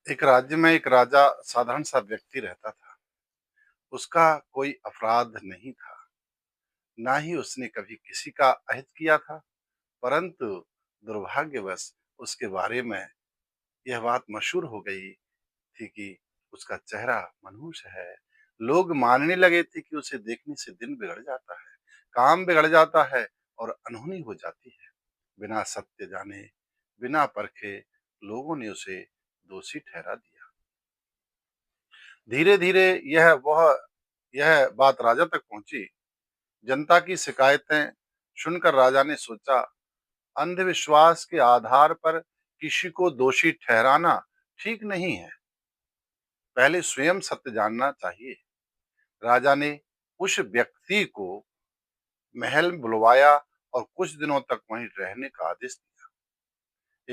एक राज्य में एक राजा साधारण सा व्यक्ति रहता था। उसका कोई अपराध नहीं था, ना ही उसने कभी किसी का अहित किया था, परंतु दुर्भाग्यवश उसके बारे में यह बात मशहूर हो गई थी कि उसका चेहरा मनहूस है। लोग मानने लगे थे कि उसे देखने से दिन बिगड़ जाता है, काम बिगड़ जाता है और अनहोनी हो जाती है। बिना सत्य जाने, बिना परखे लोगों ने उसे दोषी ठहरा दिया। धीरे-धीरे यह बात राजा तक पहुंची। जनता की शिकायतें सुनकर राजा ने सोचा, अंधविश्वास के आधार पर किसी को दोषी ठहराना ठीक नहीं है। पहले स्वयं सत्य जानना चाहिए। राजा ने उस व्यक्ति को महल में बुलवाया और कुछ दिनों तक वहीं रहने का आदेश दिया।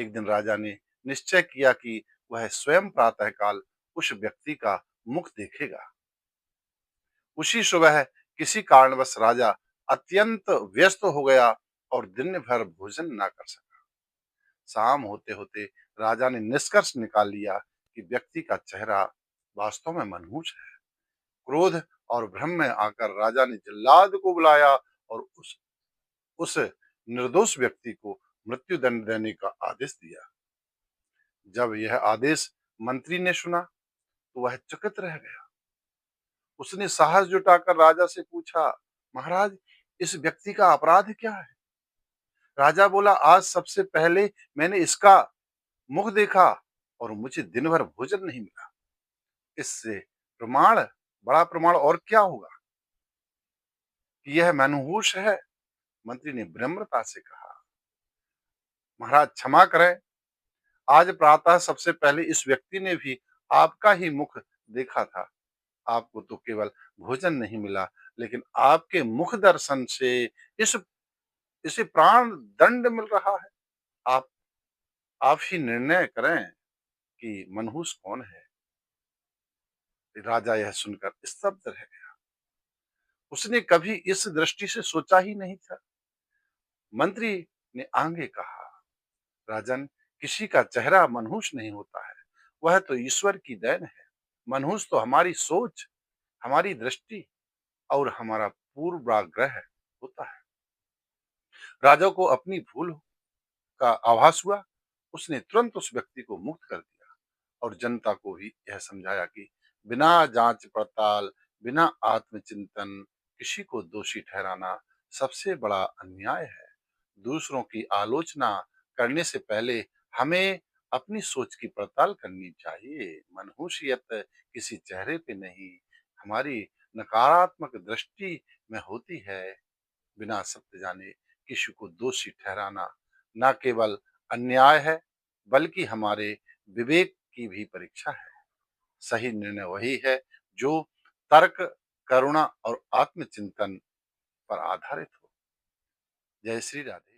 एक दिन राजा ने निश्चय किया कि वह स्वयं प्रातःकाल उस व्यक्ति का मुख देखेगा। उसी सुबह किसी कारणवश राजा अत्यंत व्यस्त हो गया और दिन भर भोजन ना कर सका। शाम होते होते राजा ने निष्कर्ष निकाल लिया कि व्यक्ति का चेहरा वास्तव में मनहूस है। क्रोध और भ्रम में आकर राजा ने जल्लाद को बुलाया और उस निर्दोष व्यक्ति को मृत्यु दंड देने का आदेश दिया। जब यह आदेश मंत्री ने सुना तो वह चकित रह गया। उसने साहस जुटाकर राजा से पूछा, महाराज, इस व्यक्ति का अपराध क्या है? राजा बोला, आज सबसे पहले मैंने इसका मुख देखा और मुझे दिन भर भोजन नहीं मिला। इससे प्रमाण बड़ा प्रमाण और क्या होगा कि यह मनहूस है? मंत्री ने विनम्रता से कहा, महाराज क्षमा करें, आज प्रातः सबसे पहले इस व्यक्ति ने भी आपका ही मुख देखा था। आपको तो केवल भोजन नहीं मिला, लेकिन आपके मुख दर्शन से इस इसे प्राण दंड मिल रहा है। आप आप ही निर्णय करें कि मनहूस कौन है। राजा यह सुनकर स्तब्ध रह गया। उसने कभी इस दृष्टि से सोचा ही नहीं था। मंत्री ने आगे कहा, राजन, किसी का चेहरा मनहूस नहीं होता है, वह तो ईश्वर की देन है। मनहूस तो हमारी सोच, हमारी दृष्टि और हमारा पूर्वाग्रह होता है। राजा को अपनी भूल का आभास हुआ। उसने तुरंत उस व्यक्ति को मुक्त कर दिया और जनता को भी यह समझाया कि बिना जांच पड़ताल, बिना आत्मचिंतन किसी को दोषी ठहराना सबसे बड़ा अन्याय है। दूसरों की आलोचना करने से पहले हमें अपनी सोच की पड़ताल करनी चाहिए। मनहूसियत किसी चेहरे पे नहीं, हमारी नकारात्मक दृष्टि में होती है। बिना सत्य जाने किसी को दोषी ठहराना न केवल अन्याय है, बल्कि हमारे विवेक की भी परीक्षा है। सही निर्णय वही है जो तर्क, करुणा और आत्मचिंतन पर आधारित हो। जय श्री राधे।